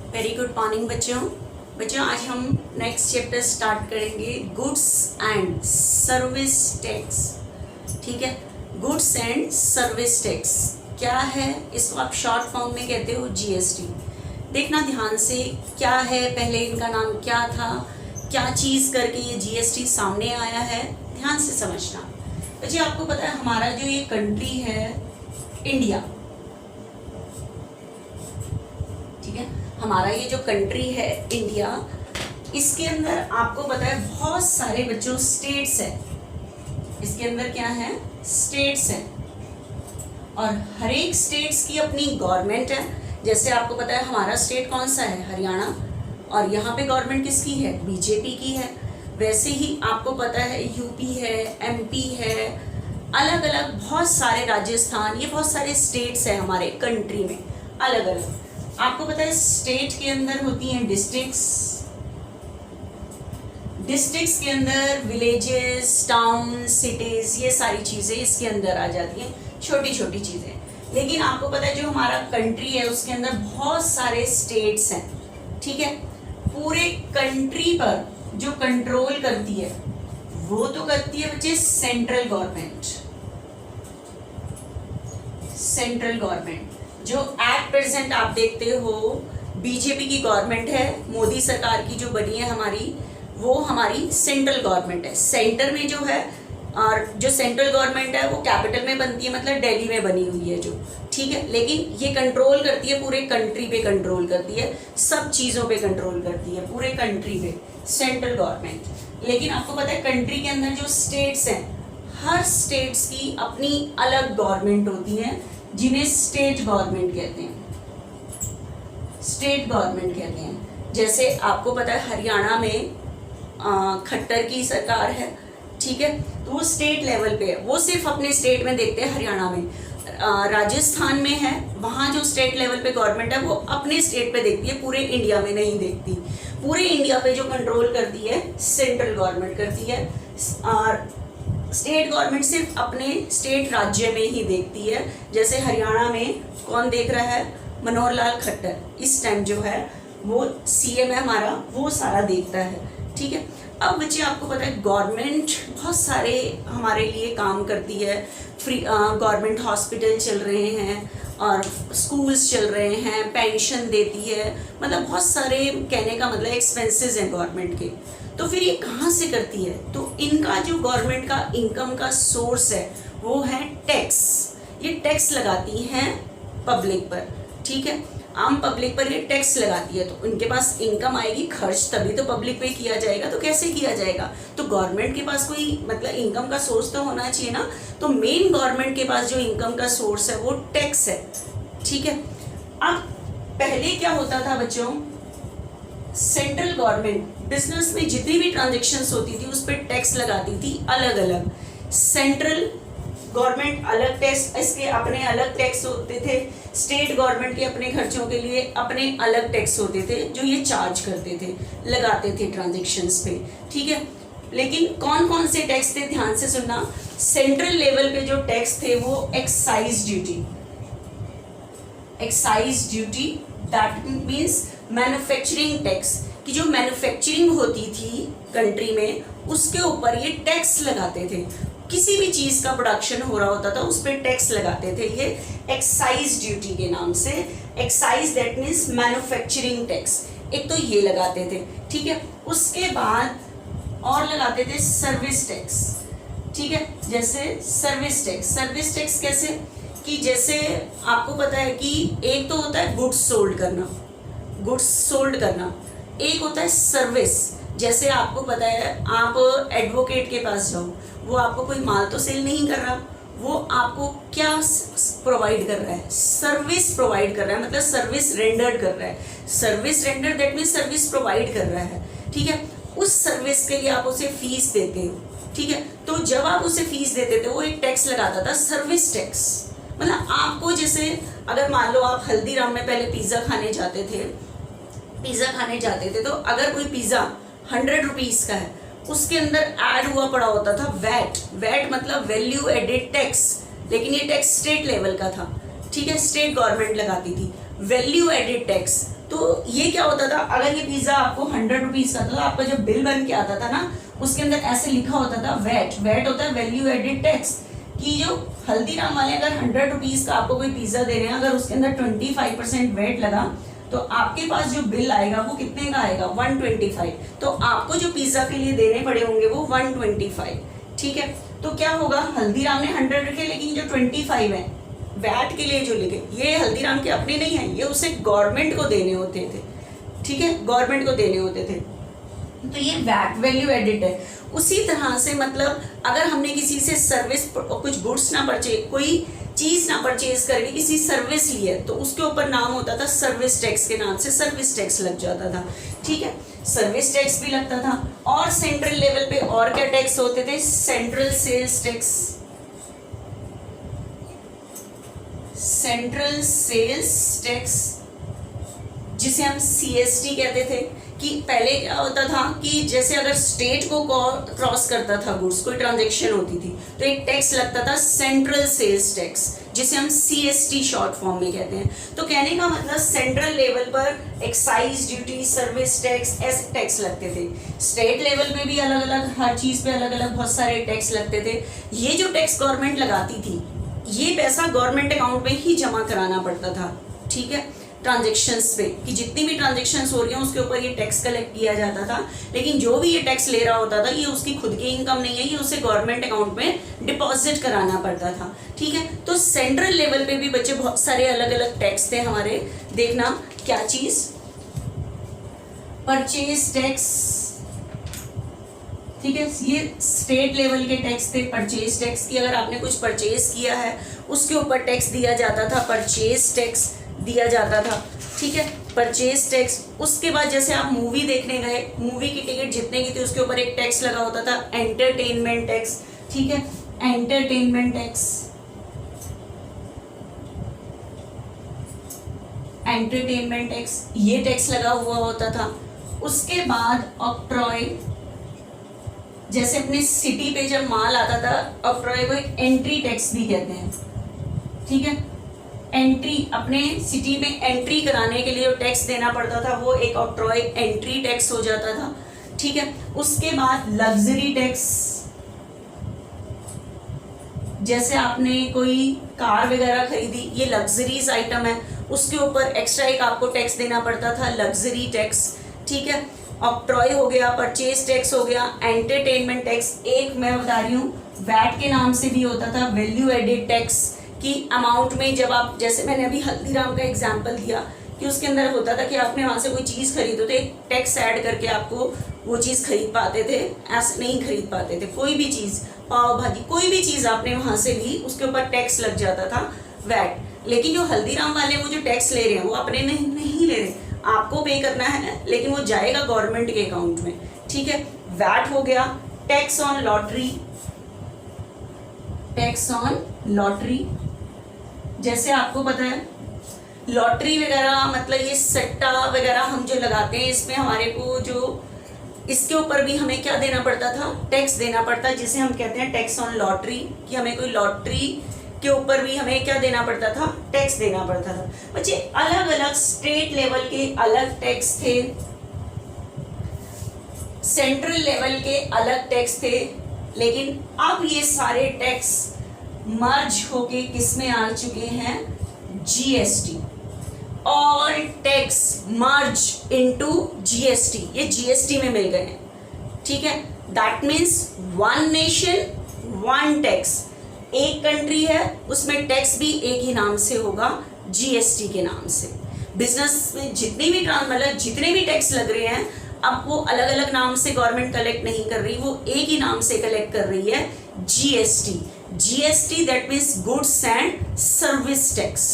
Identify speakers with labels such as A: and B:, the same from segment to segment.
A: Very good morning बच्चों आज हम नेक्स्ट चैप्टर स्टार्ट करेंगे गुड्स एंड सर्विस टैक्स। ठीक है, गुड्स एंड सर्विस टैक्स क्या है, इसको आप शॉर्ट फॉर्म में कहते हो जीएसटी। देखना ध्यान से क्या है, पहले इनका नाम क्या था, क्या चीज़ करके ये जीएसटी सामने आया है, ध्यान से समझना। बच्चे आपको पता है हमारा जो ये कंट्री है इंडिया, ठीक है, हमारा ये जो कंट्री है इंडिया, इसके अंदर आपको पता है बहुत सारे बच्चों स्टेट्स है। इसके अंदर क्या है, स्टेट्स है, और हर एक स्टेट्स की अपनी गवर्नमेंट है। जैसे आपको पता है हमारा स्टेट कौन सा है, हरियाणा, और यहाँ पे गवर्नमेंट किसकी है, बीजेपी की है। वैसे ही आपको पता है यूपी है, एमपी है, अलग अलग बहुत सारे, राजस्थान, ये बहुत सारे स्टेट्स हैं हमारे कंट्री में अलग अलग। आपको पता है स्टेट के अंदर होती हैं डिस्ट्रिक्ट्स, डिस्ट्रिक्ट्स के अंदर विलेजेस, टाउन, सिटीज, ये सारी चीज़ें इसके अंदर आ जाती हैं, छोटी छोटी चीज़ें। लेकिन आपको पता है जो हमारा कंट्री है उसके अंदर बहुत सारे स्टेट्स हैं। ठीक है, पूरे कंट्री पर जो कंट्रोल करती है वो तो करती है बच्चे सेंट्रल गवर्नमेंट। सेंट्रल गवर्नमेंट जो एट प्रेजेंट आप देखते हो बीजेपी की गवर्नमेंट है, मोदी सरकार की जो बनी है हमारी, वो हमारी सेंट्रल गवर्नमेंट है। सेंटर में जो है, और जो सेंट्रल गवर्नमेंट है वो कैपिटल में बनती है, मतलब दिल्ली में बनी हुई है जो, ठीक है। लेकिन ये कंट्रोल करती है, पूरे कंट्री पे कंट्रोल करती है, सब चीज़ों पे कंट्रोल करती है, पूरे कंट्री पे सेंट्रल गवर्नमेंट। लेकिन आपको पता है कंट्री के अंदर जो स्टेट्स हैं, हर स्टेट्स की अपनी अलग गवर्नमेंट होती है, जिन्हें स्टेट गवर्नमेंट कहते हैं। स्टेट गवर्नमेंट कहते हैं। जैसे आपको पता है हरियाणा में खट्टर की सरकार है, ठीक है, तो वो स्टेट लेवल पे है, वो सिर्फ अपने स्टेट में देखते हैं हरियाणा में। राजस्थान में है, वहाँ जो स्टेट लेवल पे गवर्नमेंट है वो अपने स्टेट पे देखती है, पूरे इंडिया में नहीं देखती। पूरे इंडिया पे जो कंट्रोल करती है सेंट्रल गवर्नमेंट करती है, और स्टेट गवर्नमेंट सिर्फ अपने स्टेट राज्य में ही देखती है। जैसे हरियाणा में कौन देख रहा है, मनोहर लाल खट्टर इस टाइम जो है वो सीएम है हमारा, वो सारा देखता है। ठीक है, अब बच्चे आपको पता है गवर्नमेंट बहुत सारे हमारे लिए काम करती है। फ्री गवर्नमेंट हॉस्पिटल चल रहे हैं और स्कूल्स चल रहे हैं, पेंशन देती है, मतलब बहुत सारे, कहने का मतलब एक्सपेंसेस हैं गवर्नमेंट के। तो फिर ये कहाँ से करती है, तो इनका जो गवर्नमेंट का इनकम का सोर्स है वो है टैक्स। ये टैक्स लगाती हैं पब्लिक पर, ठीक है, आम पब्लिक पर ये टैक्स लगाती है। तो उनके पास इनकम आएगी, खर्च तभी तो पब्लिक पे किया जाएगा, तो कैसे किया जाएगा, तो गवर्नमेंट के पास कोई मतलब इनकम का सोर्स तो होना चाहिए ना। तो मेन गवर्नमेंट के पास जो इनकम का सोर्स है वो टैक्स है। ठीक है, अब पहले क्या होता था बच्चों, सेंट्रल गवर्नमेंट बिजनेस में जितनी भी ट्रांजेक्शन्स होती थी उस पर टैक्स लगाती थी अलग अलग। सेंट्रल गवर्नमेंट अलग टैक्स, इसके अपने अलग टैक्स होते थे, स्टेट गवर्नमेंट के अपने खर्चों के लिए अपने अलग टैक्स होते थे जो ये चार्ज करते थे, लगाते थे ट्रांजेक्शन्स पे। ठीक है, लेकिन कौन कौन से टैक्स थे, ध्यान से सुनना। सेंट्रल लेवल पे जो टैक्स थे वो excise duty, excise duty that means manufacturing tax, कि जो मैन्युफैक्चरिंग होती थी कंट्री में उसके ऊपर ये टैक्स लगाते थे। किसी भी चीज़ का प्रोडक्शन हो रहा होता था उस पर टैक्स लगाते थे, ये एक्साइज ड्यूटी के नाम से। Excise that means manufacturing tax, एक तो ये लगाते थे। ठीक है, उसके बाद और लगाते थे सर्विस टैक्स। ठीक है, जैसे सर्विस टैक्स, सर्विस टैक्स कैसे, कि जैसे आपको पता है कि एक तो होता है गुड्स सोल्ड करना, गुड्स सोल्ड करना, एक होता है सर्विस। जैसे आपको पता है आप एडवोकेट के पास जाओ, वो आपको कोई माल तो सेल नहीं कर रहा, वो आपको क्या प्रोवाइड कर रहा है, सर्विस प्रोवाइड कर रहा है, मतलब सर्विस रेंडर्ड कर रहा है। Service render that means service provide कर रहा है। ठीक है, उस सर्विस के लिए आप उसे फीस देते हो। ठीक है, तो जब आप उसे फीस देते थे वो एक टैक्स लगाता था, सर्विस टैक्स। मतलब आपको जैसे अगर मान लो आप हल्दीराम में पहले पिज़्ज़ा खाने जाते थे, पिज़्ज़ा खाने जाते थे, तो अगर कोई पिज़्ज़ा 100 रुपीज़ का है, उसके अंदर ऐड हुआ पड़ा होता था वैट। वैट मतलब वैल्यू एडेड टैक्स, लेकिन ये टैक्स स्टेट लेवल का था। ठीक है, स्टेट गवर्नमेंट लगाती थी। वैल्यू एडेड टैक्स तो ये क्या होता था, अगर ये पिज्जा आपको 100 रुपीज का था, तो आपका जब बिल बन के आता था ना, उसके अंदर ऐसे लिखा होता था वैट। वैट होता है वैल्यू एडेड टैक्स, कि जो हल्दीराम वाले अगर 100 रुपीज का आपको कोई पिज्जा दे रहे हैं, अगर उसके अंदर 25% वैट लगा, तो आपके पास जो बिल आएगा वो कितने का आएगा, 125। तो आपको जो पिज्जा के लिए देने पड़े होंगे वो 125। ठीक है, तो क्या होगा, हल्दीराम ने 100 रखे, लेकिन जो 25 है वैट के लिए जो लिखे, ये हल्दीराम के अपने नहीं है, ये उसे गवर्नमेंट को देने होते थे। ठीक है, गवर्नमेंट को देने होते थे, तो ये वैट वैल्यू एडिड है। उसी तरह से मतलब अगर हमने किसी से सर्विस, कुछ गुड्स ना परचेज, कोई चीज ना परचेज करके किसी सर्विस ली है, तो उसके ऊपर नाम होता था सर्विस टैक्स, के नाम से सर्विस टैक्स लग जाता था। ठीक है, सर्विस टैक्स भी लगता था। और सेंट्रल लेवल पे और क्या टैक्स होते थे, central sales tax, central sales tax, जिसे हम सीएसटी कहते थे। कि पहले क्या होता था कि जैसे अगर स्टेट को क्रॉस करता था गुड्स, कोई ट्रांजैक्शन होती थी, तो एक टैक्स लगता था सेंट्रल सेल्स टैक्स, जिसे हम सीएसटी शॉर्ट फॉर्म में कहते हैं। तो कहने का मतलब सेंट्रल लेवल पर एक्साइज ड्यूटी, सर्विस टैक्स, ऐसे टैक्स लगते थे। स्टेट लेवल पे भी अलग अलग, हर चीज पे अलग अलग बहुत सारे टैक्स लगते थे। ये जो टैक्स गवर्नमेंट लगाती थी, ये पैसा गवर्नमेंट अकाउंट में ही जमा कराना पड़ता था। ठीक है, ट्रांजेक्शन्स पे, कि जितनी भी ट्रांजेक्शन्स हो रही हैं उसके ऊपर ये टैक्स कलेक्ट किया जाता था। लेकिन जो भी ये टैक्स ले रहा होता था, ये उसकी खुद की इनकम नहीं है, ये उसे गवर्नमेंट अकाउंट में डिपॉजिट कराना पड़ता था। ठीक है, तो सेंट्रल लेवल पे भी बच्चे बहुत सारे अलग अलग टैक्स थे हमारे। देखना क्या चीज, परचेज टैक्स। ठीक है, ये स्टेट लेवल के टैक्स थे। परचेज टैक्स की, अगर आपने कुछ परचेज किया है उसके ऊपर टैक्स दिया जाता था, परचेज टैक्स दिया जाता था। ठीक है, परचेज टैक्स। उसके बाद जैसे आप मूवी देखने गए, मूवी की टिकट जितने की थी उसके ऊपर एक टैक्स लगा होता था, एंटरटेनमेंट टैक्स। ठीक है, एंटरटेनमेंट टैक्स, एंटरटेनमेंट टैक्स, ये टैक्स लगा हुआ होता था। उसके बाद ऑक्ट्रॉय, जैसे अपने सिटी पे जब माल आता था, ऑक्ट्रॉय को एक एंट्री टैक्स भी कहते हैं। ठीक है, एंट्री, अपने सिटी में एंट्री कराने के लिए जो टैक्स देना पड़ता था वो एक ऑक्ट्रॉय एंट्री टैक्स हो जाता था। ठीक है, उसके बाद लग्जरी टैक्स, जैसे आपने कोई कार वगैरह खरीदी, ये लग्जरीज आइटम है, उसके ऊपर एक्स्ट्रा एक आपको टैक्स देना पड़ता था, लग्जरी टैक्स। ठीक है, ऑक्ट्रॉय हो गया, परचेज टैक्स हो गया, एंटरटेनमेंट टैक्स। एक मैं बता रही हूँ, वैट के नाम से भी होता था, वैल्यू एडेड टैक्स, कि अमाउंट में जब आप, जैसे मैंने अभी हल्दीराम का एग्जांपल दिया कि उसके अंदर होता था कि आपने वहाँ से कोई चीज़ खरीदो तो एक टैक्स ऐड करके आपको वो चीज़ खरीद पाते थे, ऐसे नहीं खरीद पाते थे। कोई भी चीज़, पाव भाजी, कोई भी चीज़ आपने वहाँ से ली, उसके ऊपर टैक्स लग जाता था, वैट। लेकिन जो हल्दीराम वाले वो जो टैक्स ले रहे हैं वो अपने नहीं ले रहे, आपको पे करना है, लेकिन वो जाएगा गवर्नमेंट के अकाउंट में। ठीक है, वैट हो गया। Tax on lottery, tax on lottery, जैसे आपको पता है लॉटरी वगैरह मतलब ये सट्टा वगैरह हम जो लगाते हैं, इसमें हमारे को जो, इसके ऊपर भी हमें क्या देना पड़ता था, टैक्स देना पड़ता है, जिसे हम कहते हैं टैक्स ऑन लॉटरी। कि हमें कोई लॉटरी के ऊपर भी हमें क्या देना पड़ता था, टैक्स देना पड़ता था। बच्चे अलग अलग स्टेट लेवल के अलग टैक्स थे, सेंट्रल लेवल के अलग टैक्स थे, लेकिन अब ये सारे टैक्स मर्ज होके किस में आ चुके हैं, GST. All tax merge into GST, ये जीएसटी में मिल गए हैं। ठीक है, that means one nation one tax. एक कंट्री है उसमें टैक्स भी एक ही नाम से होगा, जीएसटी के नाम से। बिजनेस में जितनी भी मतलब जितने भी टैक्स लग रहे हैं, अब वो अलग अलग नाम से गवर्नमेंट कलेक्ट नहीं कर रही, वो एक ही नाम से कलेक्ट कर रही है, GST. GST that means goods and service tax.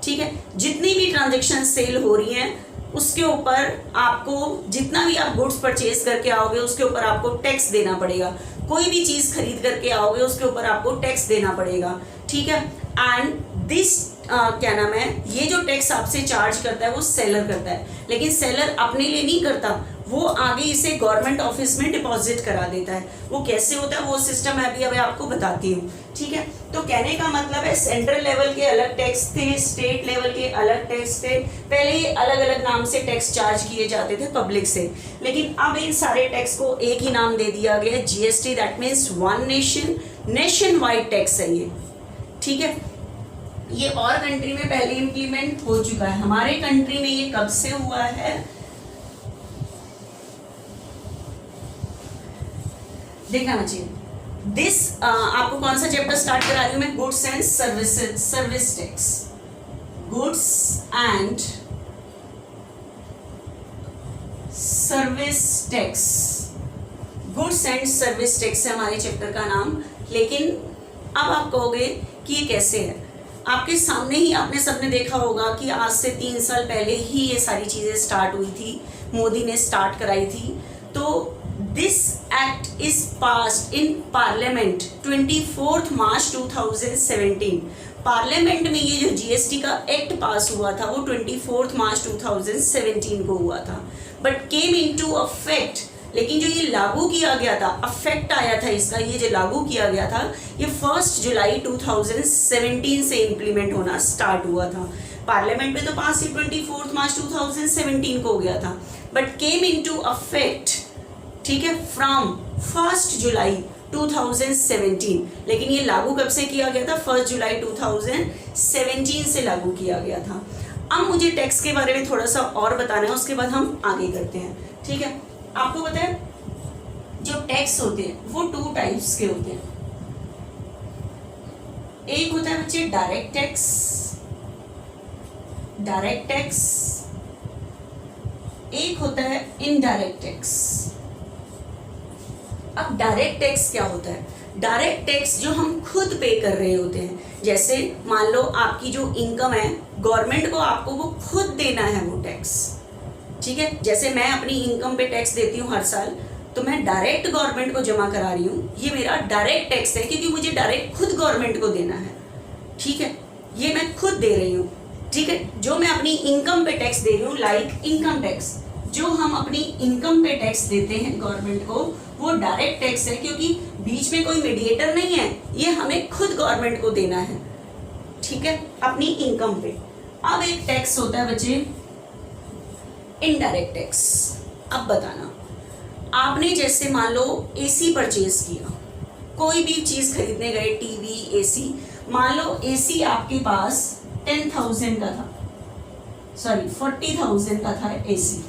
A: ठीक है, जितनी भी ट्रांजेक्शन सेल हो रही हैं उसके ऊपर आपको, जितना भी आप गुड्स परचेज करके आओगे उसके ऊपर आपको टैक्स देना पड़ेगा। कोई भी चीज खरीद करके आओगे उसके ऊपर आपको टैक्स देना पड़ेगा। ठीक है, एंड दिस क्या नाम है, ये जो टैक्स आपसे चार्ज करता है वो सेलर करता है, लेकिन सेलर अपने लिए नहीं करता, वो आगे इसे गवर्नमेंट ऑफिस में डिपॉजिट करा देता है। वो कैसे होता है वो सिस्टम मैं अभी आपको बताती हूँ, ठीक है। तो कहने का मतलब है सेंट्रल लेवल के अलग टैक्स थे, स्टेट लेवल के अलग टैक्स थे, पहले ये अलग अलग नाम से टैक्स चार्ज किए जाते थे पब्लिक से, लेकिन अब इन सारे टैक्स को एक ही नाम दे दिया गया, GST. That means one nation wide tax है ये, ठीक है। ये और कंट्री में पहले इंप्लीमेंट हो चुका है, हमारे कंट्री में ये कब से हुआ है देखना चाहिए। दिस आपको कौन सा चैप्टर स्टार्ट करा रही हूं मैं, goods and service tax, goods and service tax, goods and service tax है हमारे चैप्टर का नाम। लेकिन अब आप कहोगे कि ये कैसे है, आपके सामने ही आपने सबने देखा होगा कि आज से 3 साल पहले ही ये सारी चीजें स्टार्ट हुई थी, मोदी ने स्टार्ट कराई थी। तो this act is passed in parliament 24 March 2017। Parliament में ये जो जीएसटी का एक्ट पास हुआ था वो 24 मार्च 2017 को हुआ था, बट केम इनटू अफेक्ट, लेकिन जो ये लागू किया गया था, अफेक्ट आया था इसका, ये जो लागू किया गया था ये 1 जुलाई 2017 से इम्प्लीमेंट होना स्टार्ट हुआ था। पार्लियामेंट में तो पास ही 24 मार्च 2017 को हो गया था, बट केम इनटू अफेक्ट, ठीक है, फ्रॉम 1 जुलाई 2017। लेकिन ये लागू कब से किया गया था, 1 जुलाई 2017 से लागू किया गया था। अब मुझे टैक्स के बारे में थोड़ा सा और बताना है, उसके बाद हम आगे करते हैं, ठीक है। आपको पता है जो टैक्स होते हैं वो 2 टाइप्स के होते हैं। एक होता है बच्चे डायरेक्ट टैक्स, एक होता है इनडायरेक्ट टैक्स। अब डायरेक्ट टैक्स क्या होता है, डायरेक्ट टैक्स जो हम खुद पे कर रहे होते हैं, जैसे मान लो आपकी जो इनकम है गवर्नमेंट को आपको वो खुद देना है वो टैक्स, ठीक है। जैसे मैं अपनी इनकम पे टैक्स देती हूँ हर साल, तो मैं डायरेक्ट गवर्नमेंट को जमा करा रही हूँ, ये मेरा डायरेक्ट टैक्स है क्योंकि मुझे डायरेक्ट खुद गवर्नमेंट को देना है, ठीक है, ये मैं खुद दे रही हूँ, ठीक है। जो मैं अपनी इनकम पे टैक्स दे रही हूँ, लाइक इनकम टैक्स, जो हम अपनी इनकम पे टैक्स देते हैं गवर्नमेंट को वो डायरेक्ट टैक्स है, क्योंकि बीच में कोई मीडिएटर नहीं है, ये हमें खुद गवर्नमेंट को देना है, ठीक है, अपनी इनकम पे। अब एक टैक्स होता है बच्चे इनडायरेक्ट टैक्स। अब बताना, आपने जैसे मान लो एसी परचेज किया, कोई भी चीज खरीदने गए, टीवी, एसी, मान लो एसी आपके पास 10,000 का था, सॉरी 40,000 का था एसी,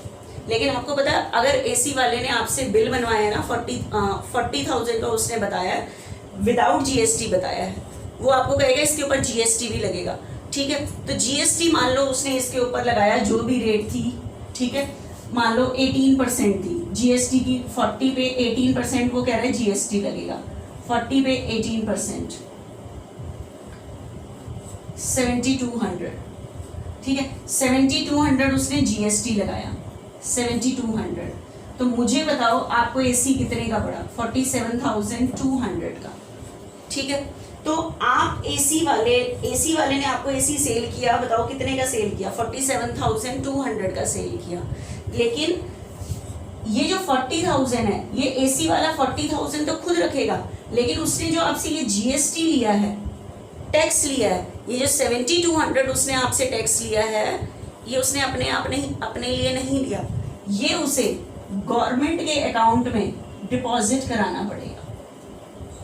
A: लेकिन आपको पता है अगर एसी वाले ने आपसे बिल बनवाया ना 40,000 का उसने बताया है, विदाउट जीएसटी बताया है, वो आपको कहेगा इसके ऊपर जीएसटी भी लगेगा, ठीक है। तो जीएसटी मान लो उसने इसके ऊपर लगाया जो भी रेट थी, ठीक है, मान लो 18% थी जीएसटी की, 40 पे 18% वो कह रहे हैं जीएसटी लगेगा, 40 पे 18% 7200, ठीक है, 7200 उसने जीएसटी लगाया, 7200। तो मुझे बताओ आपको एसी कितने का पड़ा, 47,200 का, ठीक है। तो आप एसी वाले ने आपको एसी सेल किया, बताओ कितने का सेल किया, 47,200 का सेल किया। लेकिन ये जो 40,000 है, ये एसी वाला 40,000 तो खुद रखेगा, लेकिन उसने जो आपसे ये जीएसटी लिया है, टैक्स लिया है, ये जो 7200 उसने आपसे टैक्स लिया है, ये उसने अपने लिए नहीं लिया, ये उसे गवर्नमेंट के अकाउंट में डिपॉजिट कराना पड़ेगा।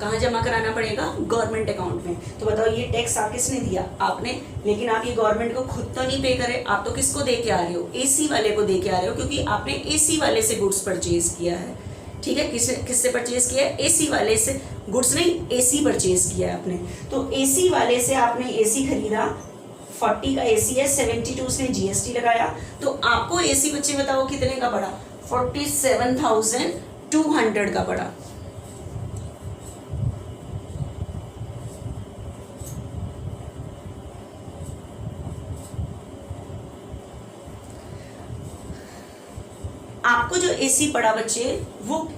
A: कहाँ जमा कराना पड़ेगा, गवर्नमेंट अकाउंट में। तो बताओ ये टैक्स आप किसने दिया, आपने, लेकिन आप ये गवर्नमेंट को खुद तो नहीं पे करे, आप तो किसको दे के आ रहे हो, एसी वाले को दे के आ रहे हो, क्योंकि आपने एसी वाले से गुड्स परचेज किया है, ठीक है। किससे परचेज किया है, एसी वाले से, गुड्स नहीं एसी परचेज किया है आपने। तो एसी वाले से आपने एसी खरीदा, 40 का एसी है, 72 उसने जीएसटी लगाया, तो आपको एसी बच्चे बताओ कितने का पड़ा, 47,200 का पड़ा। आपको जो एसी पड़ा बच्चे वो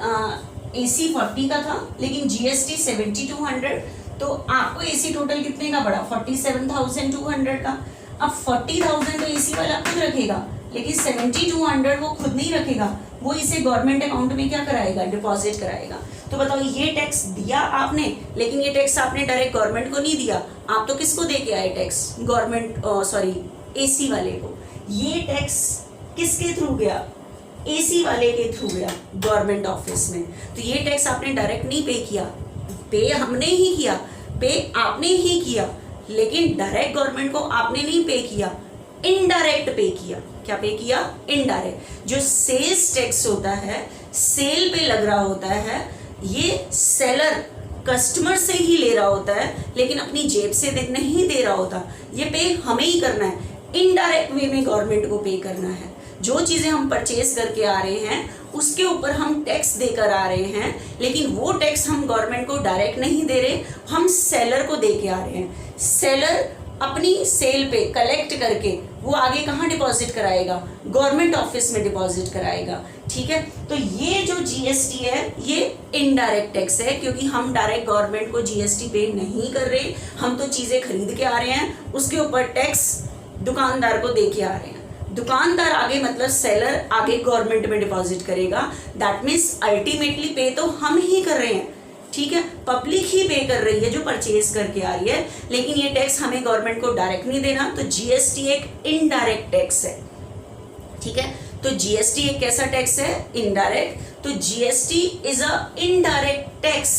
A: एसी 40 का था, लेकिन जीएसटी 7200, तो आपको एसी टोटल कितने का पड़ा, 47,200 का। अब 40,000 तो एसी वाला खुद रखेगा, लेकिन 7,200 वो खुद नहीं रखेगा, वो इसे गवर्नमेंट अकाउंट में क्या कराएगा, डिपॉजिट कराएगा। तो बताओ ये टैक्स दिया आपने, लेकिन ये टैक्स आपने डायरेक्ट गवर्नमेंट को नहीं दिया, आप तो किसको दे के आए टैक्स, गवर्नमेंट सॉरी एसी वाले को। ये टैक्स किसके थ्रू गया, एसी वाले के थ्रू गया गवर्नमेंट ऑफिस में। तो ये टैक्स आपने डायरेक्ट नहीं पे किया, पे हमने ही किया, पे आपने ही किया, लेकिन डायरेक्ट गवर्नमेंट को आपने नहीं पे किया, इनडायरेक्ट पे किया। क्या पे किया, इनडायरेक्ट। जो सेल्स टैक्स होता है, सेल पे लग रहा होता है, ये सेलर कस्टमर से ही ले रहा होता है, लेकिन अपनी जेब से नहीं दे रहा होता। ये पे हमें ही करना है, इनडायरेक्ट वे में गवर्नमेंट को पे करना है। जो चीज़ें हम परचेज करके आ रहे हैं उसके ऊपर हम टैक्स देकर आ रहे हैं, लेकिन वो टैक्स हम गवर्नमेंट को डायरेक्ट नहीं दे रहे, हम सेलर को दे के आ रहे हैं। सेलर अपनी सेल पे कलेक्ट करके वो आगे कहाँ डिपॉजिट कराएगा, गवर्नमेंट ऑफिस में डिपॉजिट कराएगा। ठीक है, तो ये जो जीएसटी है ये इनडायरेक्ट टैक्स है, क्योंकि हम डायरेक्ट गवर्नमेंट को जीएसटी पे नहीं कर रहे, हम तो चीज़ें खरीद के आ रहे हैं, उसके ऊपर टैक्स दुकानदार को दे के आ रहे हैं। दुकानदार आगे मतलब सेलर आगे गवर्नमेंट में डिपॉजिट करेगा। दैट मीन्स अल्टीमेटली पे तो हम ही कर रहे हैं। ठीक है, पब्लिक ही पे कर रही है जो परचेज करके आ रही है, लेकिन ये टैक्स हमें गवर्नमेंट को डायरेक्ट नहीं देना। तो जीएसटी एक इनडायरेक्ट टैक्स है। ठीक है, तो जीएसटी एक कैसा टैक्स है, इनडायरेक्ट। तो GST is a indirect tax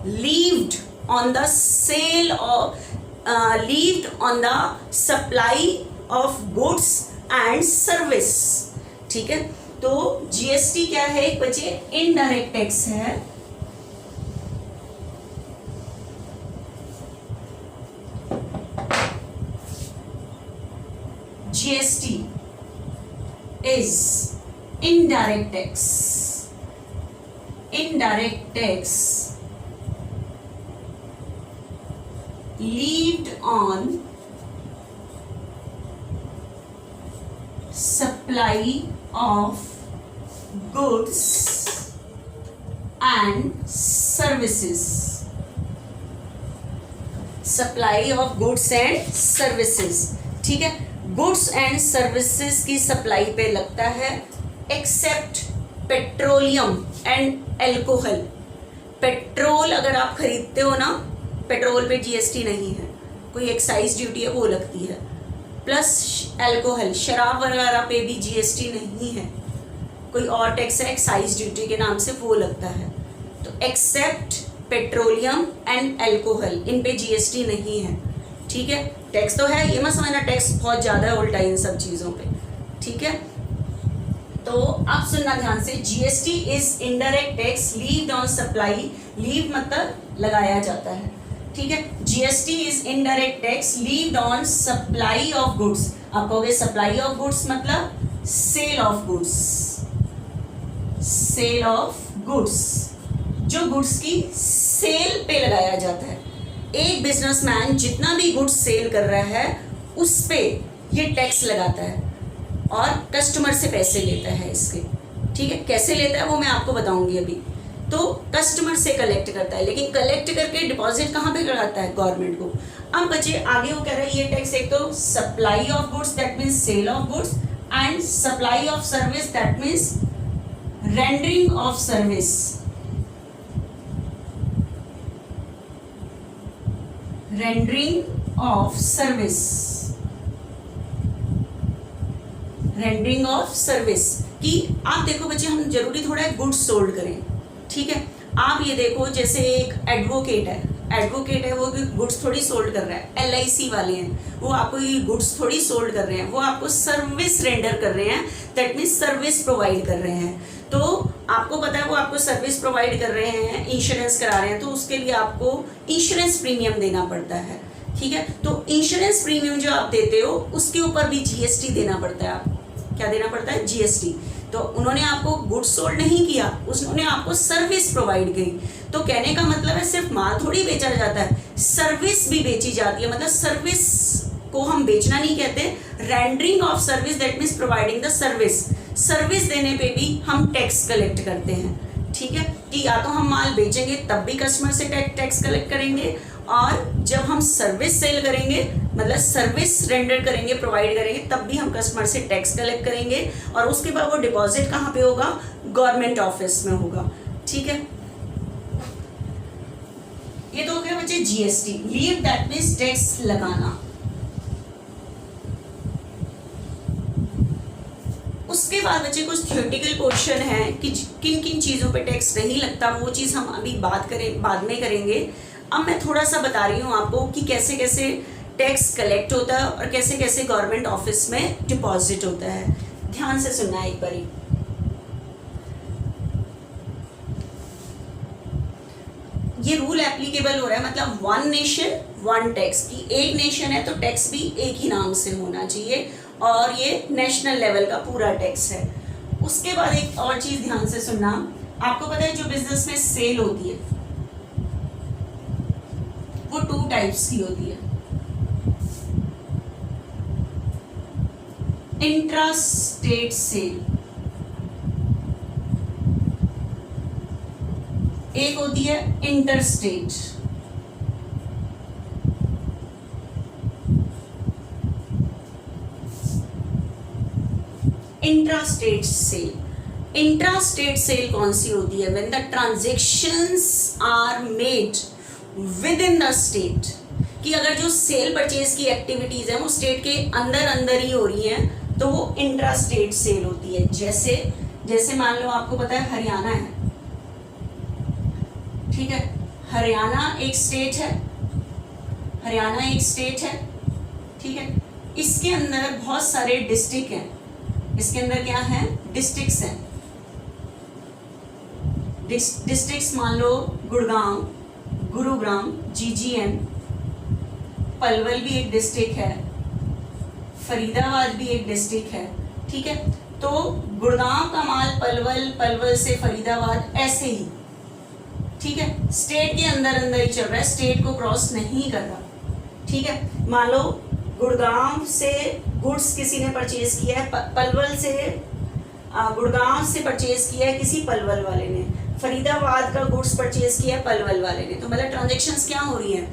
A: levied on the sale of levied on the supply of goods and service. ठीक है, तो जीएसटी क्या है, एक बच्चे इनडायरेक्ट टैक्स है। GST is indirect tax, indirect tax levied on supply of goods and services, supply of goods and services। ठीक है, गुड्स एंड सर्विसेज की सप्लाई पे लगता है, except petroleum and alcohol. Petrol अगर आप खरीदते हो ना, पेट्रोल पे जीएसटी नहीं है, कोई एक्साइज ड्यूटी है वो लगती है, प्लस अल्कोहल शराब वगैरह पे भी जीएसटी नहीं है, कोई और टैक्स है एक्साइज ड्यूटी के नाम से वो लगता है। तो एक्सेप्ट पेट्रोलियम एंड अल्कोहल, इन पे जीएसटी नहीं है। ठीक है, टैक्स तो है, ये मत समझना टैक्स बहुत ज़्यादा है उल्टा इन सब चीज़ों पे। ठीक है, तो आप सुनना ध्यान से, GST is indirect tax levied on supply, levy मतलब लगाया जाता है। ठीक है, GST is indirect tax levied on supply of goods. आप कहोगे सप्लाई ऑफ गुड्स मतलब sale of goods, sale of goods, जो गुड्स की सेल पे लगाया जाता है। एक बिजनेसमैन जितना भी गुड्स सेल कर रहा है उस पे ये टैक्स लगाता है और कस्टमर से पैसे लेता है इसके। ठीक है, कैसे लेता है वो मैं आपको बताऊंगी अभी। तो कस्टमर से कलेक्ट करता है, लेकिन कलेक्ट करके डिपॉजिट कहाँ पे कराता है, गवर्नमेंट को। अब बच्चे आगे वो कह रहे हैं ये टैक्स एक तो supply of goods that means sale of goods, and supply of service that means rendering of service, rendering of service, rendering of service. कि आप देखो बच्चे, हम जरूरी थोड़ा है गुड्स सोल्ड करें। ठीक है, आप ये देखो जैसे एक एडवोकेट है, एडवोकेट है वो भी गुड्स थोड़ी सोल्ड कर रहा है, एलआईसी वाले हैं वो आपको ये गुड्स थोड़ी सोल्ड कर रहे हैं, वो आपको सर्विस रेंडर कर रहे हैं, दैट मीन्स सर्विस प्रोवाइड कर रहे हैं। तो आपको पता है वो आपको सर्विस प्रोवाइड कर रहे हैं, इंश्योरेंस करा रहे हैं, तो उसके लिए आपको इंश्योरेंस प्रीमियम देना पड़ता है। ठीक है, तो इंश्योरेंस प्रीमियम जो आप देते हो उसके ऊपर भी जीएसटी देना पड़ता है। आपको क्या देना पड़ता है, जीएसटी। तो उन्होंने आपको गुड्स सोल्ड नहीं किया, उन्होंने आपको सर्विस प्रोवाइड की। तो कहने का मतलब है सिर्फ माल थोड़ी बेचा जाता है, सर्विस भी बेची जाती है। मतलब सर्विस को हम बेचना नहीं कहते, rendering of service that means providing the service. Service देने पे भी हम टैक्स कलेक्ट करते हैं। ठीक है, कि या तो हम माल बेचेंगे तब भी कस्टमर से टैक्स कलेक्ट करेंगे, और जब हम सर्विस सेल करेंगे मतलब सर्विस रेंडर करेंगे, प्रोवाइड करेंगे, तब भी हम कस्टमर से टैक्स कलेक्ट करेंगे और उसके बाद वो डिपॉजिट कहाँ पे होगा, गवर्नमेंट ऑफिस में होगा। ठीक है, ये तो हो गया बच्चे GST. Leave that means tax लगाना। उसके बाद बच्चे कुछ थ्योरेटिकल क्वेश्चन है कि किन किन चीज़ों पे टैक्स नहीं लगता, वो चीज़ हम अभी बाद में करेंगे। अब मैं थोड़ा सा बता रही हूँ आपको कि कैसे कैसे टैक्स कलेक्ट होता है और कैसे कैसे गवर्नमेंट ऑफिस में डिपॉजिट होता है। ध्यान से सुनना एक बारी। ये रूल एप्लीकेबल हो रहा है, मतलब वन नेशन वन टैक्स, की एक नेशन है तो टैक्स भी एक ही नाम से होना चाहिए और ये नेशनल लेवल का पूरा टैक्स है। उसके बाद एक और चीज ध्यान से सुनना, आपको पता है जो बिजनेस में सेल होती है वो 2 टाइप्स की होती है। इंट्रा स्टेट सेल, एक होती है inter state. Intra state sale, intra state sale कौन सी होती है, when the transactions are made within the state, कि अगर जो सेल परचेज की एक्टिविटीज है वो स्टेट के अंदर अंदर ही हो रही हैं तो वो इंट्रा स्टेट सेल होती है। जैसे जैसे मान लो आपको पता है हरियाणा है, ठीक है, हरियाणा एक स्टेट है, हरियाणा एक स्टेट है, ठीक है, इसके अंदर बहुत सारे डिस्ट्रिक्ट हैं, इसके अंदर क्या है, डिस्ट्रिक्ट्स हैं। डिस्ट्रिक्ट्स मान लो गुड़गांव, गुरुग्राम, जीजीएम, पलवल भी एक डिस्ट्रिक्ट है, फरीदाबाद भी एक डिस्ट्रिक्ट है, ठीक है। तो गुड़गांव का माल पलवल, पलवल से फरीदाबाद, ऐसे ही, ठीक है, स्टेट के अंदर अंदर ही चल रहा है, स्टेट को क्रॉस नहीं कर रहा, ठीक है। मान लो गुड़गांव से गुड्स किसी ने परचेज किया है, पलवल से गुड़गांव से परचेज किया है किसी पलवल वाले ने, फरीदाबाद का गुड्स परचेज किया है पलवल वाले ने, तो मतलब ट्रांजैक्शंस क्या हो रही हैं,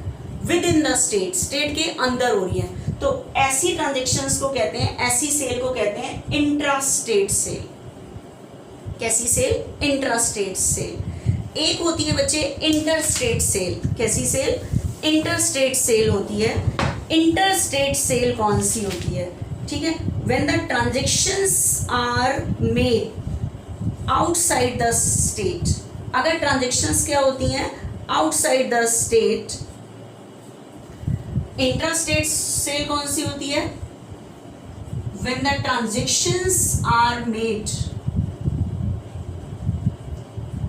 A: with in the state, state के अंदर हो रही है। तो ऐसी ट्रांजैक्शंस को कहते हैं, ऐसी सेल को कहते हैं इंट्रा स्टेट सेल। कैसी सेल, इंट्रा स्टेट सेल। एक होती है बच्चे इंटर स्टेट सेल। कैसी सेल, इंटर स्टेट सेल होती है। इंटर स्टेट सेल कौन सी होती है, ठीक है, when the transactions are made outside the state. अगर ट्रांजैक्शंस क्या होती हैं, outside the state. Intra state sale कौन सी होती है, when the transactions are made,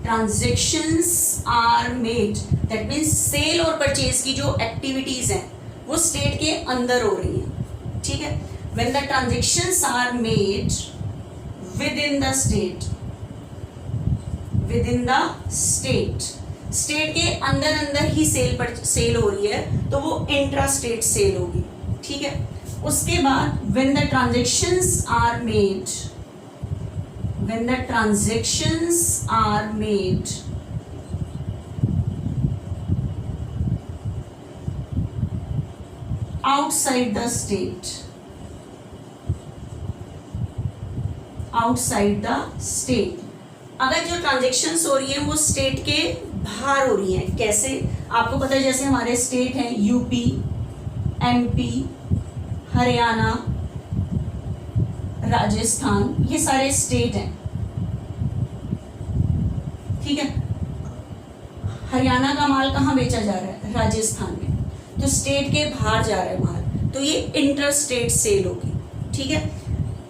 A: transactions are made, that means sale और परचेज की जो एक्टिविटीज हैं वो स्टेट के अंदर हो रही हैं, ठीक है। When the transactions are made within the state, within the state, state के अंदर अंदर ही सेल हो रही है तो वो इंट्रा स्टेट सेल होगी, ठीक है। उसके बाद when the transactions are made, when the transactions are made outside the state, outside the state, अगर जो ट्रांजेक्शन्स हो रही हैं वो स्टेट के बाहर हो रही हैं। कैसे, आपको पता है जैसे हमारे स्टेट हैं यूपी, एमपी, हरियाणा, राजस्थान, ये सारे स्टेट हैं, ठीक है। हरियाणा का माल कहाँ बेचा जा रहा है, राजस्थान में, तो स्टेट के बाहर जा रहा है माल, तो ये इंटर स्टेट सेल होगी, ठीक है।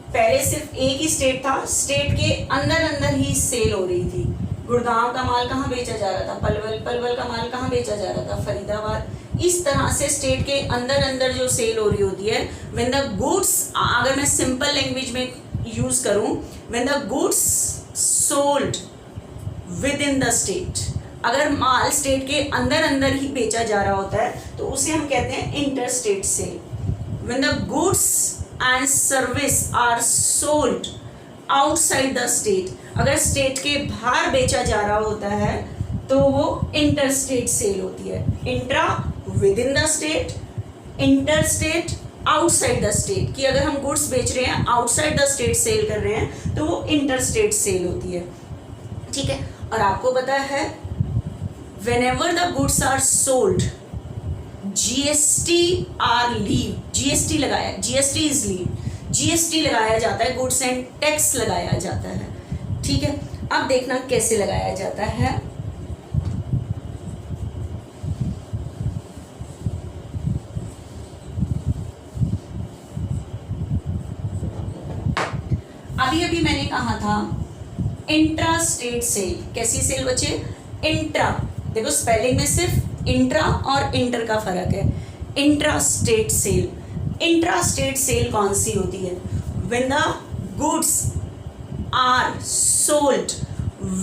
A: पहले सिर्फ एक ही स्टेट था, स्टेट के अंदर अंदर ही सेल हो रही थी। गुड़गांव का माल कहाँ बेचा जा रहा था, पलवल, पलवल का माल कहाँ बेचा जा रहा था, फरीदाबाद। इस तरह से स्टेट के अंदर अंदर जो सेल हो रही होती है, व्हेन द गुड्स, अगर मैं सिंपल लैंग्वेज में यूज करूं, when the goods sold within the state, अगर माल स्टेट के अंदर अंदर ही बेचा जा रहा होता है तो उसे हम कहते हैं inter state sale. When the goods and service are sold outside the state, अगर स्टेट के बाहर बेचा जा रहा होता है तो वो इंटर स्टेट सेल होती है। Intra with in the state, inter state, outside the state, कि अगर हम गुड्स बेच रहे हैं आउटसाइड द स्टेट सेल कर रहे हैं तो वो इंटर स्टेट सेल होती है, ठीक है। और आपको पता है whenever the goods are sold GST are levied, GST लगाया, GST is levied, GST लगाया जाता है, गुड्स एंड टैक्स लगाया जाता है, ठीक है। अब देखना कैसे लगाया जाता है। अभी अभी मैंने कहा था इंट्रा स्टेट सेल, कैसी सेल बचे, इंट्रा, देखो स्पेलिंग में सिर्फ इंट्रा और इंटर का फर्क है। Intra state sale, intra state sale कौन सी होती है, when the goods are sold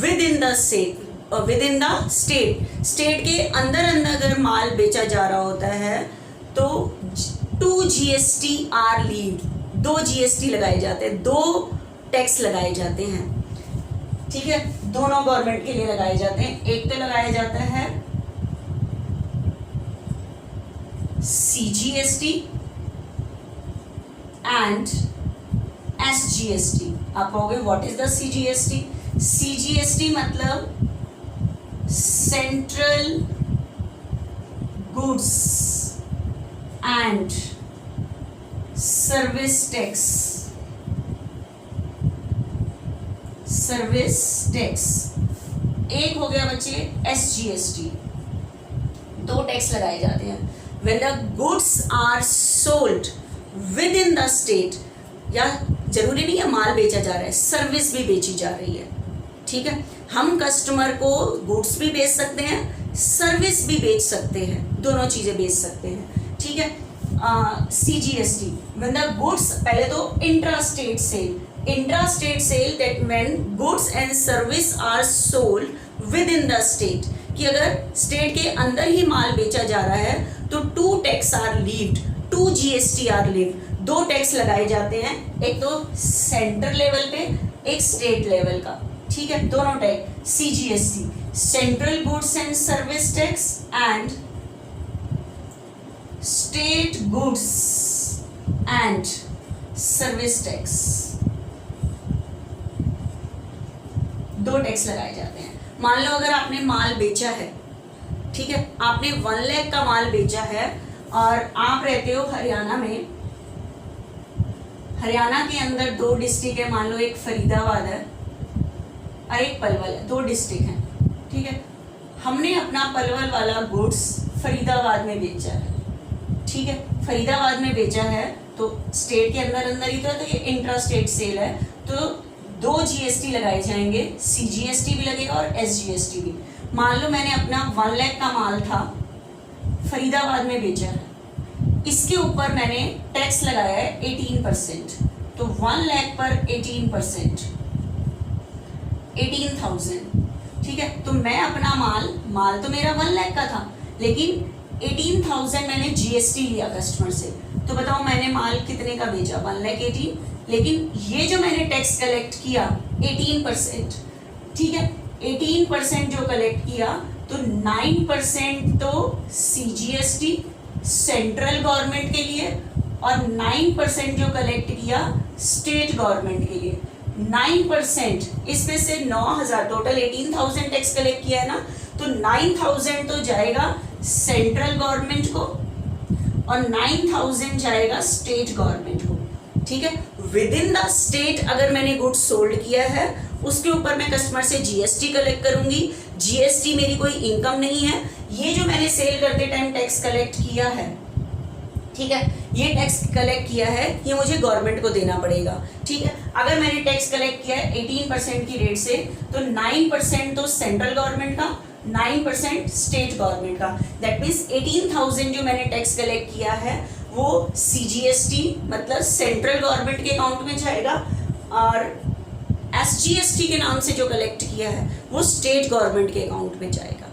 A: within the state, within the state, state के अंदर अंदर अगर माल बेचा जा रहा होता है तो 2 GST आर लीव्ड, 2 GST लगाए जाते हैं, 2 टैक्स लगाए जाते हैं, ठीक है। दोनों गवर्नमेंट के लिए लगाए जाते हैं। एक तो लगाया जाता है CGST एंड SGST। आप कहोगे what is the CGST? CGST मतलब central goods and service tax, service tax. एक हो गया बच्चे SGST, 2 टैक्स लगाए जाते हैं when the goods are sold within the state, या जरूरी नहीं है माल बेचा जा रहा है, सर्विस भी बेची जा रही है, ठीक है। हम कस्टमर को गुड्स भी बेच सकते हैं, सर्विस भी बेच सकते हैं, दोनों चीजें बेच सकते हैं, ठीक है। CGST व्हेन द गुड्स, पहले तो intra state sale, intrastate sale that when goods and service are sold within the state, कि अगर स्टेट के अंदर ही माल बेचा जा रहा है तो 2 tax are levied, 2 GST are levied, 2 tax लगाए जाते हैं, एक तो सेंटर लेवल पे, एक स्टेट लेवल का, ठीक है। दोनों tax CGST, central goods and service tax and state goods and service tax, 2 tax लगाए जाते हैं। मान लो अगर आपने माल बेचा है, ठीक है, आपने 1 लाख का माल बेचा है और आप रहते हो हरियाणा में, हरियाणा के अंदर 2 डिस्ट्रिक्ट है, मान लो एक फरीदाबाद है और एक पलवल है, 2 डिस्ट्रिक्ट हैं, ठीक है। हमने अपना पलवल वाला गुड्स फरीदाबाद में बेचा है, ठीक है, फरीदाबाद में बेचा है तो स्टेट के अंदर अंदर ही तो ये इंट्रा स्टेट सेल है, तो 2 GST लगाए जाएंगे, CGST भी लगेगा और SGST भी। मान लो मैंने अपना 1 लाख का माल था, फरीदाबाद में बेचा है, इसके ऊपर मैंने टैक्स लगाया है 18%, तो 1 लाख पर 18%, 18,000, ठीक है। तो मैं अपना माल तो मेरा 1 लाख का था, लेकिन 18,000 मैंने GST लिया कस्टमर से, तो बताओ मैंने माल कितने का बेचा, 1,18,000, लेकिन ये जो मैंने टैक्स कलेक्ट किया 18%, ठीक है, 18% जो कलेक्ट किया तो 9% तो CGST सेंट्रल गवर्नमेंट के लिए और 9% जो कलेक्ट किया स्टेट गवर्नमेंट के लिए। 9% इसमें से 9,000, टोटल 18,000 टैक्स कलेक्ट किया है ना, तो 9,000 तो जाएगा सेंट्रल गवर्नमेंट को और 9,000 जाएगा स्टेट गवर्नमेंट को, ठीक है। विद इन द स्टेट अगर मैंने गुड्स सोल्ड किया है उसके ऊपर मैं कस्टमर से GST कलेक्ट करूंगी, GST मेरी कोई इनकम नहीं है, ये जो मैंने सेल करते टाइम टैक्स कलेक्ट किया है, ठीक है, ये टैक्स कलेक्ट किया है ये मुझे गवर्नमेंट को देना पड़ेगा, ठीक है। अगर मैंने टैक्स कलेक्ट किया है 18% की रेट से तो 9% तो सेंट्रल गवर्नमेंट का, 9% स्टेट गवर्नमेंट का, दैट मीन्स 18,000 जो मैंने टैक्स कलेक्ट किया है वो CGST मतलब सेंट्रल गवर्नमेंट के अकाउंट में जाएगा और SGST के नाम से जो कलेक्ट किया है वो स्टेट गवर्नमेंट के अकाउंट में जाएगा।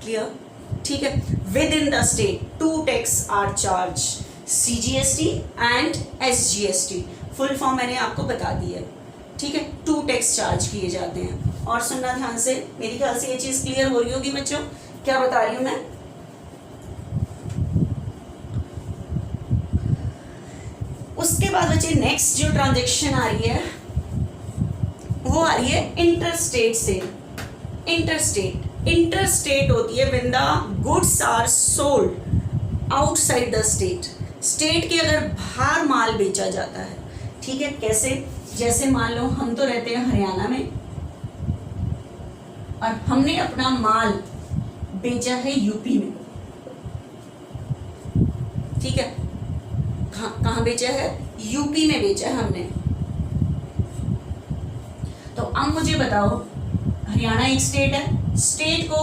A: क्लियर, ठीक है। Within the state 2 tax are charge, CGST and SGST, full form मैंने आपको बता दी है, ठीक है। 2 टैक्स चार्ज किए जाते हैं। और सुनना ध्यान से, मेरी ख्याल से ये चीज़ क्लियर हो रही होगी बच्चों, क्या बता रही हूँ मैं। इसके बाद बच्चे नेक्स्ट जो ट्रांजेक्शन आ रही है वो आ रही है इंटरस्टेट सेल। इंटरस्टेट होती है when the goods are sold outside the state के अगर बाहर माल बेचा जाता है। ठीक है, कैसे? जैसे मान लो हम तो रहते हैं हरियाणा में और हमने अपना माल बेचा है यूपी में। ठीक है, कहाँ बेचा है? यूपी में बेचा है हमने। तो अब मुझे बताओ, हरियाणा एक स्टेट है, स्टेट को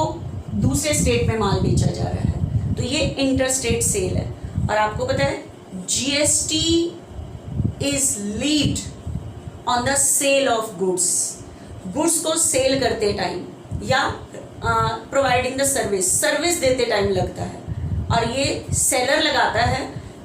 A: दूसरे स्टेट में माल बेचा जा रहा है, तो ये इंटरस्टेट सेल है। और आपको पता है GST is levied on the sale of goods को सेल करते टाइम या प्रोवाइडिंग द सर्विस देते टाइम लगता है, और ये सेलर लगाता है,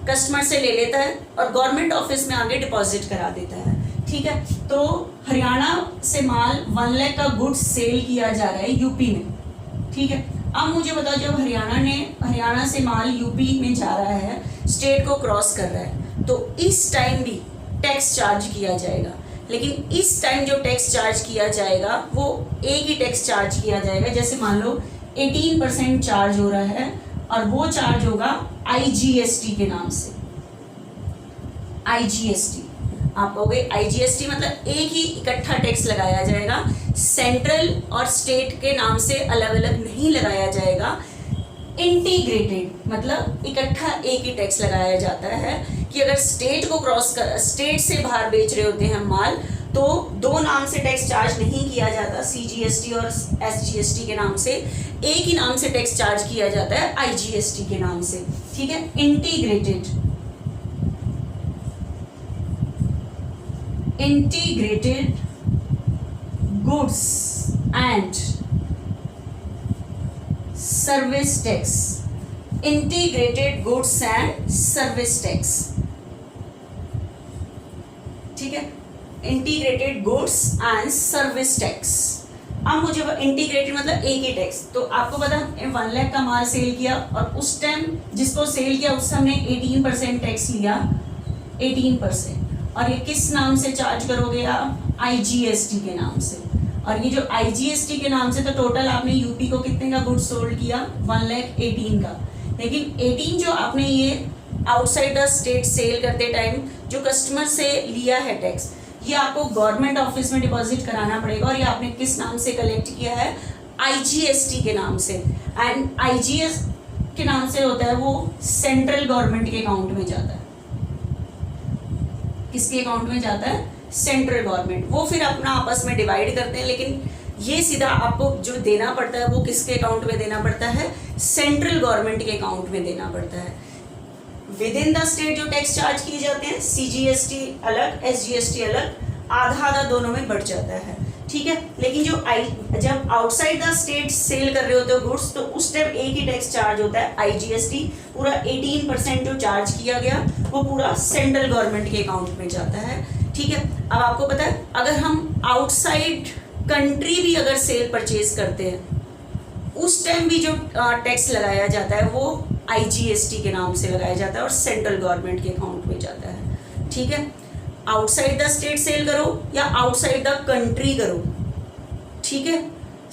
A: कस्टमर से ले लेता है और गवर्नमेंट ऑफिस में आगे डिपॉजिट करा देता है। ठीक है, तो हरियाणा से माल 1 लाख का गुड्स सेल किया जा रहा है यूपी में। ठीक है, अब मुझे बताओ, जब हरियाणा से माल यूपी में जा रहा है, स्टेट को क्रॉस कर रहा है, तो इस टाइम भी टैक्स चार्ज किया जाएगा। लेकिन इस टाइम जो टैक्स चार्ज किया जाएगा वो एक ही टैक्स चार्ज किया जाएगा। जैसे मान लो 18% चार्ज हो रहा है और वो चार्ज होगा आईजीएसटी के नाम से। आईजीएसटी आप कहोगे आईजीएसटी मतलब एक ही इकट्ठा टैक्स लगाया जाएगा, सेंट्रल और स्टेट के नाम से अलग अलग नहीं लगाया जाएगा। इंटीग्रेटेड मतलब इकट्ठा एक ही टैक्स लगाया जाता है कि अगर स्टेट को क्रॉस कर, स्टेट से बाहर बेच रहे होते हैं माल, तो दो नाम से टैक्स चार्ज नहीं किया जाता, सीजीएसटी और एसजीएसटी के नाम से, एक ही नाम से टैक्स चार्ज किया जाता है आईजीएसटी के नाम से। ठीक है, integrated goods and service tax, integrated goods and service tax. ठीक है, integrated goods and service tax. अब मुझे इंटीग्रेटेड मतलब एक ही टैक्स। तो आपको पता 1 लाख का माल सेल किया और उस टाइम जिसको सेल किया उससे हमने 18% टैक्स लिया, 18%। और ये किस नाम से चार्ज करोगे आप? आईजीएसटी के नाम से। और ये जो आईजीएसटी के नाम से, तो टोटल आपने यूपी को कितने का गुड्स सोल्ड किया? 1,18,000 का। लेकिन 18 जो आपने ये आउटसाइड द स्टेट सेल करते टाइम जो कस्टमर से लिया है टैक्स, ये आपको गवर्नमेंट ऑफिस में डिपॉजिट कराना पड़ेगा। और ये आपने किस नाम से कलेक्ट किया है? आईजीएसटी के नाम से। एंड आईजीएस के नाम से होता है वो सेंट्रल गवर्नमेंट के अकाउंट में जाता है। किसके अकाउंट में जाता है? Central government. वो फिर अपना आपस में डिवाइड करते हैं, लेकिन ये सीधा आपको जो देना पड़ता है वो किसके अकाउंट में देना पड़ता है? सेंट्रल गवर्नमेंट के अकाउंट में देना पड़ता है। विद इन द स्टेट जो टैक्स चार्ज किए जाते हैं, सीजीएसटी अलग, एसजीएसटी अलग, आधा आधा दोनों में बढ़ जाता है। ठीक है, लेकिन जब आउटसाइड द स्टेट सेल कर रहे होते हो गुड्स, तो उस टाइम एक ही टैक्स चार्ज होता है आईजीएसटी। पूरा 18% जो चार्ज किया गया वो पूरा सेंट्रल गवर्नमेंट के अकाउंट में जाता है। ठीक है, अब आपको पता है अगर हम आउटसाइड कंट्री भी अगर सेल परचेज करते हैं, उस टाइम भी जो टैक्स लगाया जाता है वो आईजीएसटी के नाम से लगाया जाता है और सेंट्रल गवर्नमेंट के अकाउंट में जाता है। ठीक है, आउटसाइड द स्टेट सेल करो या आउटसाइड द कंट्री करो, ठीक है,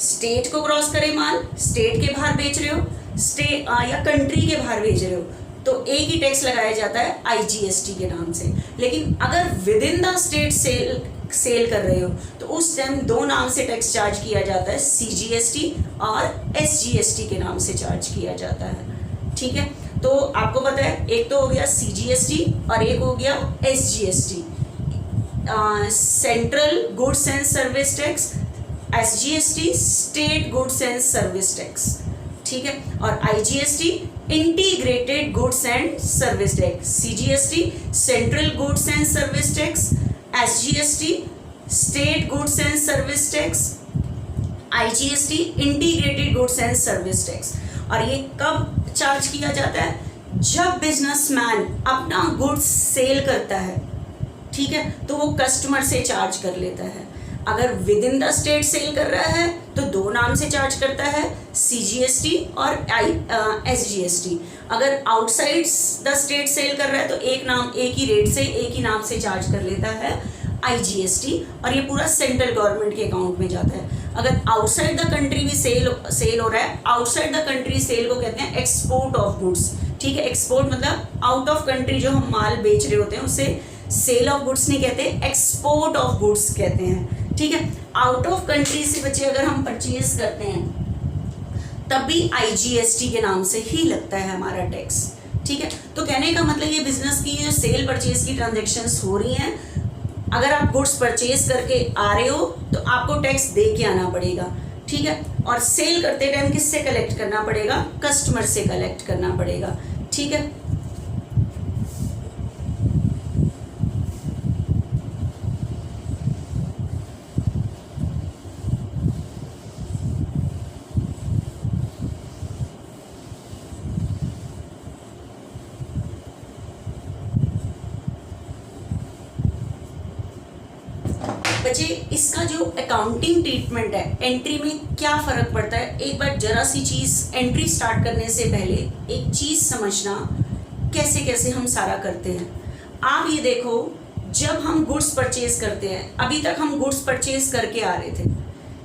A: स्टेट को क्रॉस करे माल, स्टेट के बाहर बेच रहे हो, स्टेट या कंट्री के बाहर बेच रहे हो, तो एक ही टैक्स लगाया जाता है आईजीएसटी के नाम से। लेकिन अगर within the state sale कर रहे हो तो उस टाइम दो नाम से टैक्स चार्ज किया जाता है, सीजीएसटी और एसजीएसटी के नाम से चार्ज किया जाता है। ठीक है, तो आपको पता है एक तो हो गया सीजीएसटी और एक हो गया SGST, central goods and service tax, SGST state goods and service tax. ठीक है, और IGST integrated goods and service tax, CGST central goods and service tax, SGST state goods and service tax, IGST integrated goods and service tax. और ये कब charge किया जाता है? जब बिजनेसमैन अपना गुड्स सेल करता है, ठीक है, तो वो कस्टमर से चार्ज कर लेता है। अगर within the state sale कर रहा है तो दो नाम से चार्ज करता है, CGST और SGST। अगर आउटसाइड द स्टेट सेल कर रहा है तो एक ही रेट से एक ही नाम से चार्ज कर लेता है, IGST, और ये पूरा सेंट्रल गवर्नमेंट के अकाउंट में जाता है। अगर आउटसाइड द कंट्री भी सेल हो रहा है, आउटसाइड द कंट्री सेल को कहते हैं एक्सपोर्ट ऑफ गुड्स। ठीक है, एक्सपोर्ट मतलब आउट ऑफ कंट्री जो हम माल बेच रहे होते हैं उसे सेल ऑफ गुड्स नहीं कहते, एक्सपोर्ट ऑफ गुड्स कहते हैं। ठीक है, आउट ऑफ कंट्री से बच्चे अगर हम परचेज करते हैं तब भी IGST के नाम से ही लगता है हमारा टैक्स। ठीक है, तो कहने का मतलब ये बिजनेस की जो सेल परचेज की ट्रांजेक्शन्स हो रही हैं, अगर आप गुड्स परचेज करके आ रहे हो तो आपको टैक्स दे के आना पड़ेगा। ठीक है, और सेल करते टाइम किससे कलेक्ट करना पड़ेगा? कस्टमर से कलेक्ट करना पड़ेगा। ठीक है, बच्चे इसका जो अकाउंटिंग ट्रीटमेंट है, एंट्री में क्या फर्क पड़ता है, एक बार जरा सी चीज एंट्री स्टार्ट करने से पहले एक चीज समझना, कैसे कैसे हम सारा करते हैं। आप ये देखो, जब हम गुड्स परचेज करते हैं, अभी तक हम गुड्स परचेज करके आ रहे थे,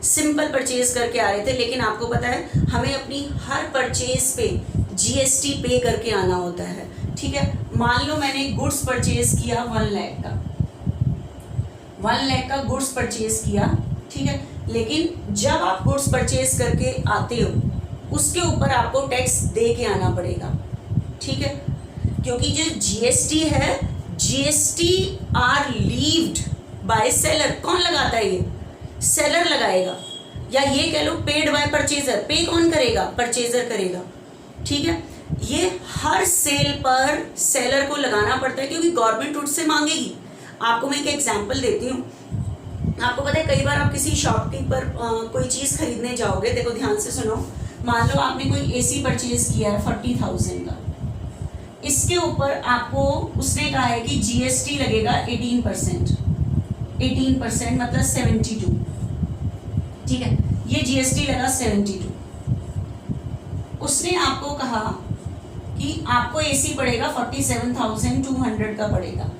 A: सिंपल परचेज करके आ रहे थे, लेकिन आपको पता है हमें अपनी हर परचेज पे GST पे करके आना होता है। ठीक है, मान लो मैंने गुड्स परचेज किया 1 लाख का, 1 लाख का गुड्स परचेज किया। ठीक है, लेकिन जब आप गुड्स परचेज करके आते हो उसके ऊपर आपको टैक्स दे के आना पड़ेगा। ठीक है, क्योंकि जो GST है, GST are levied by seller. कौन लगाता है? ये सेलर लगाएगा, या ये कह लो पेड बाय परचेजर। पे कौन करेगा? परचेजर करेगा। ठीक है, ये हर सेल पर सेलर को लगाना पड़ता है क्योंकि गवर्नमेंट उससे मांगेगी। आपको मैं एक एग्जांपल देती हूँ। आपको पता है कई बार आप किसी शॉपकीपर कोई चीज़ खरीदने जाओगे, देखो ध्यान से सुनो। मान लो आपने कोई AC परचेज किया है 40,000 का, इसके ऊपर आपको उसने कहा है कि GST लगेगा 18%, 18% मतलब 72। ठीक है, ये GST लगा 72। उसने आपको कहा कि आपको AC पड़ेगा 47,200 का पड़ेगा।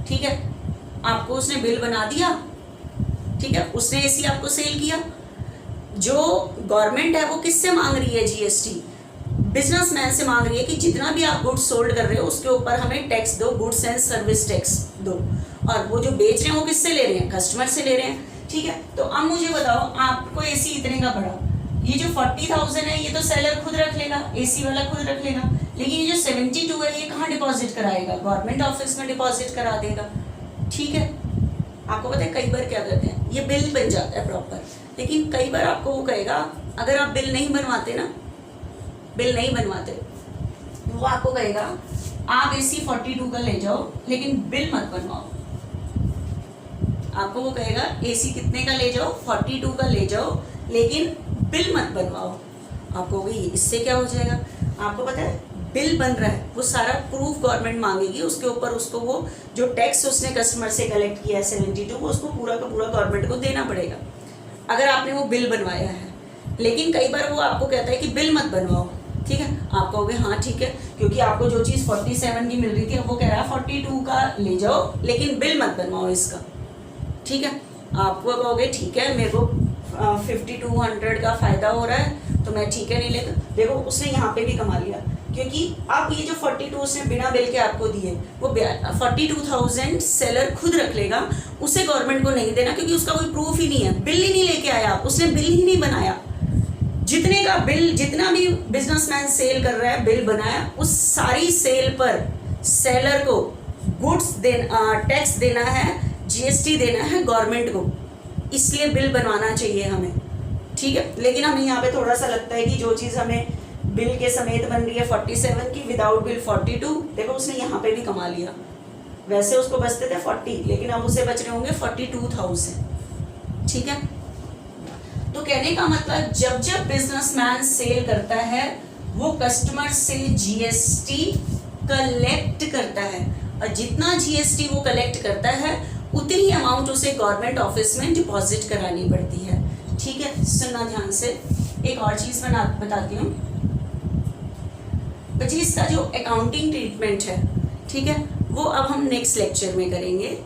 A: ठीक है, आपको उसने बिल बना दिया। ठीक है, उसने AC आपको सेल किया। जो गवर्नमेंट है वो किससे मांग रही है? GST बिजनेसमैन से मांग रही है कि जितना भी आप गुड्स सोल्ड कर रहे हो उसके ऊपर हमें टैक्स दो, गुड्स एंड सर्विस टैक्स दो। और वो जो बेच रहे हैं वो किससे ले रहे हैं? कस्टमर से ले रहे हैं। ठीक है, तो अब मुझे बताओ, आपको AC इतने का पड़ा, ये जो 40,000 है ये तो सेलर खुद रख लेगा, AC वाला खुद रख लेगा, लेकिन ये जो 72 है ये कहाँ डिपॉजिट कराएगा? गवर्नमेंट ऑफिस में डिपॉजिट करा देगा। ठीक है, आपको पता है कई बार क्या करते हैं, ये बिल बन जाता है प्रॉपर, लेकिन कई बार आपको वो कहेगा अगर आप बिल नहीं बनवाते ना, बिल नहीं बनवाते, वो आपको कहेगा आप AC 42 का ले जाओ लेकिन बिल मत बनवाओ। आपको वो कहेगा AC कितने का ले जाओ? 42 का ले जाओ लेकिन बिल मत बनवाओ। आपको भी इससे क्या हो जाएगा? आपको पता है बिल बन रहा है, वो सारा प्रूफ गवर्नमेंट मांगेगी, उसके ऊपर उसको वो जो टैक्स उसने कस्टमर से कलेक्ट किया है 72, वो उसको पूरा का पूरा गवर्नमेंट को देना पड़ेगा अगर आपने वो बिल बनवाया है। लेकिन कई बार वो आपको कहता है कि बिल मत बनवाओ। ठीक है, आप कहोगे हाँ ठीक है, क्योंकि आपको जो चीज़ 47 की मिल रही थी अब वो कह रहा है 42 का ले जाओ लेकिन बिल मत बनवाओ इसका। ठीक है, आपको कहोगे ठीक है मेरे को 5200 का फ़ायदा हो रहा है तो मैं ठीक है नहीं लेता। देखो उसने यहाँ पे भी कमा लिया, क्योंकि अब ये जो 42 उसने बिना बिल के आपको दिए, वो 42,000 सेलर खुद रख लेगा, उसे गवर्नमेंट को नहीं देना क्योंकि उसका कोई प्रूफ ही नहीं है, बिल ही नहीं लेके आया, उसने बिल ही नहीं बनाया। जितने का बिल, जितना भी बिजनेसमैन सेल कर रहा है बिल बनाया, उस सारी सेल पर सेलर को गुड्स टैक्स देना है, GST देना है गवर्नमेंट को, इसलिए बिल बनवाना चाहिए हमें। ठीक है, लेकिन हमें यहाँ पे थोड़ा सा लगता है कि जो चीज़ हमें बिल के समेत बन रही है 47 की, विदाउट बिल 42, देखो उसने यहाँ पे भी कमा लिया। वैसे उसको बचते थे 40, लेकिन अब उसे बच रहे होंगे 42,000। ठीक है, तो कहने का मतलब जब जब बिजनेसमैन सेल करता है वो कस्टमर से GST कलेक्ट करता है, और जितना GST वो कलेक्ट करता है उतनी अमाउंट उसे गवर्नमेंट ऑफिस में डिपॉजिट करानी पड़ती है। ठीक है, सुनना ध्यान से। एक और चीज बताती हूँ। 25 का जो अकाउंटिंग ट्रीटमेंट है, ठीक है, वो अब हम नेक्स्ट लेक्चर में करेंगे।